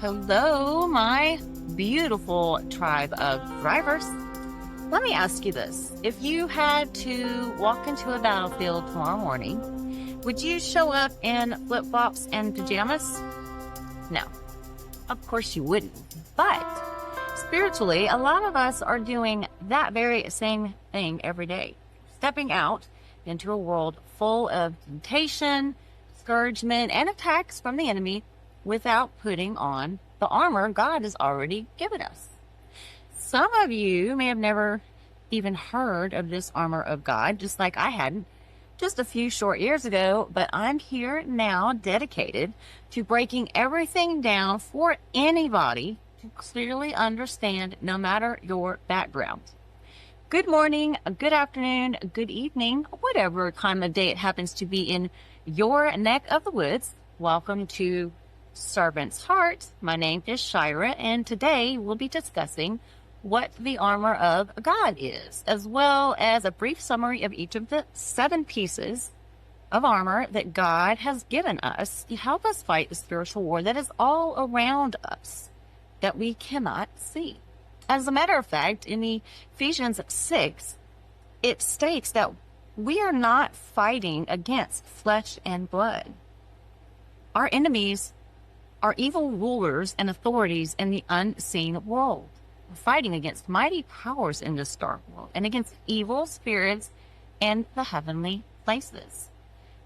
Hello, my beautiful tribe of thrivers. Let me ask you this. If you had to walk into a battlefield tomorrow morning, would you show up in flip-flops and pajamas? No, of course you wouldn't. But spiritually, a lot of us are doing that very same thing every day, stepping out into a world full of temptation, discouragement, and attacks from the enemy without putting on the armor God has already given us. Some of you may have never even heard of this armor of God, just like I hadn't just a few short years ago, but I'm here now dedicated to breaking everything down for anybody to clearly understand, no matter your background. Good morning, good afternoon, good evening, whatever time of day it happens to be in your neck of the woods. Welcome to ServantzHeart. My name is Shira, and today we'll be discussing what the armor of God is, as well as a brief summary of each of the 7 pieces of armor that God has given us to help us fight the spiritual war that is all around us that we cannot see. As a matter of fact, in Ephesians 6, it states that we are not fighting against flesh and blood. Our enemies are evil rulers and authorities in the unseen world. We're fighting against mighty powers in this dark world and against evil spirits in the heavenly places.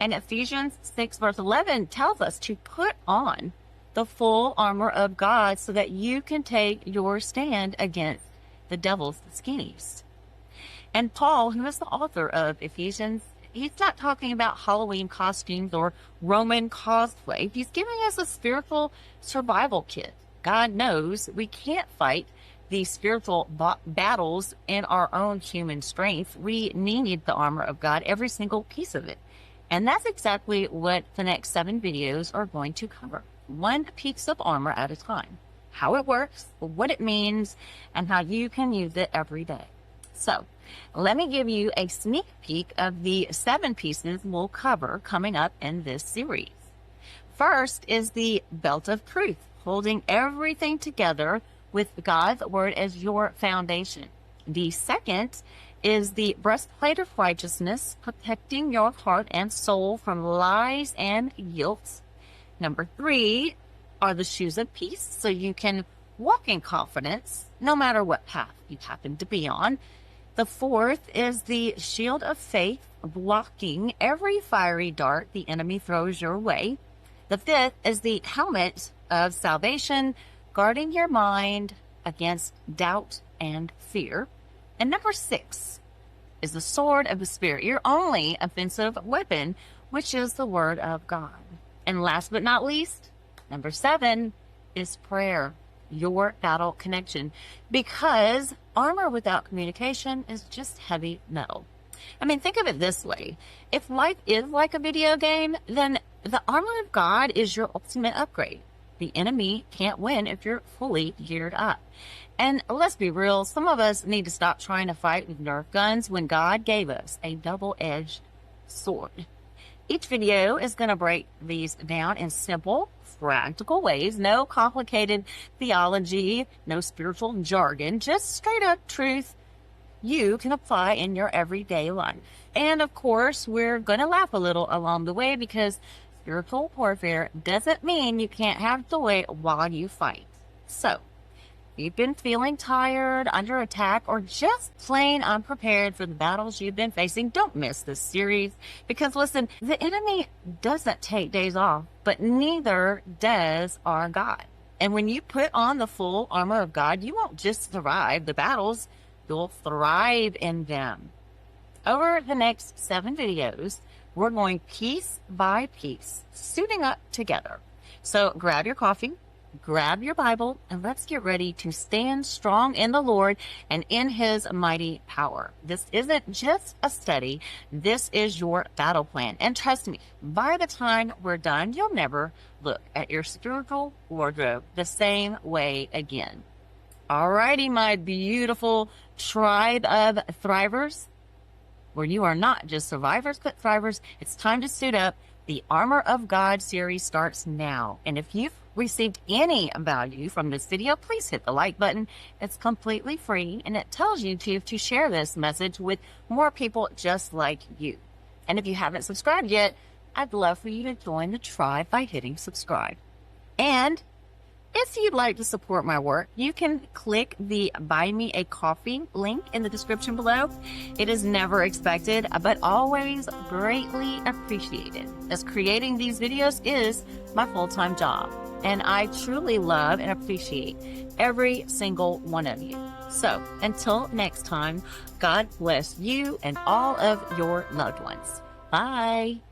And Ephesians 6 verse 11 tells us to put on the full armor of God so that you can take your stand against the devil's schemes. And Paul, who is the author of Ephesians, he's not talking about Halloween costumes or Roman cosplay. He's giving us a spiritual survival kit. God knows we can't fight these spiritual battles in our own human strength. We need the armor of God, every single piece of it. And that's exactly what the next 7 videos are going to cover. One piece of armor at a time. How it works, what it means, and how you can use it every day. So, let me give you a sneak peek of the 7 pieces we'll cover coming up in this series. First is the belt of truth, holding everything together with God's word as your foundation. The second is the breastplate of righteousness, protecting your heart and soul from lies and guilt. Number 3 are the shoes of peace, so you can walk in confidence no matter what path you happen to be on. The 4th is the shield of faith, blocking every fiery dart the enemy throws your way. The 5th is the helmet of salvation, guarding your mind against doubt and fear. And number 6 is the sword of the Spirit, your only offensive weapon, which is the word of God. And last but not least, number 7 is prayer, your battle connection, because armor without communication is just heavy metal. I mean, think of it this way. If life is like a video game, then the armor of God is your ultimate upgrade. The enemy can't win if you're fully geared up. And let's be real, some of us need to stop trying to fight with Nerf guns when God gave us a double-edged sword. Each video is going to break these down in simple, practical ways. No complicated theology, no spiritual jargon, just straight up truth you can apply in your everyday life. And of course, we're going to laugh a little along the way, because spiritual warfare doesn't mean you can't have joy while you fight. So, if you've been feeling tired, under attack, or just plain unprepared for the battles you've been facing, don't miss this series. Because listen, the enemy doesn't take days off, but neither does our God. And when you put on the full armor of God, you won't just survive the battles, you'll thrive in them. Over the next 7 videos, we're going piece by piece, suiting up together. So grab your coffee, grab your Bible, and let's get ready to stand strong in the Lord and in His mighty power. This isn't just a study. This is your battle plan. And trust me, by the time we're done, you'll never look at your spiritual wardrobe the same way again. Alrighty, my beautiful tribe of thrivers, where you are not just survivors but thrivers, it's time to suit up. The Armor of God series starts now. And if you've received any value from this video, please hit the like button. It's completely free, and it tells YouTube to share this message with more people just like you. And if you haven't subscribed yet, I'd love for you to join the tribe by hitting subscribe. And if you'd like to support my work, you can click the Buy Me a Coffee link in the description below. It is never expected, but always greatly appreciated, as creating these videos is my full-time job. And I truly love and appreciate every single one of you. So until next time, God bless you and all of your loved ones. Bye.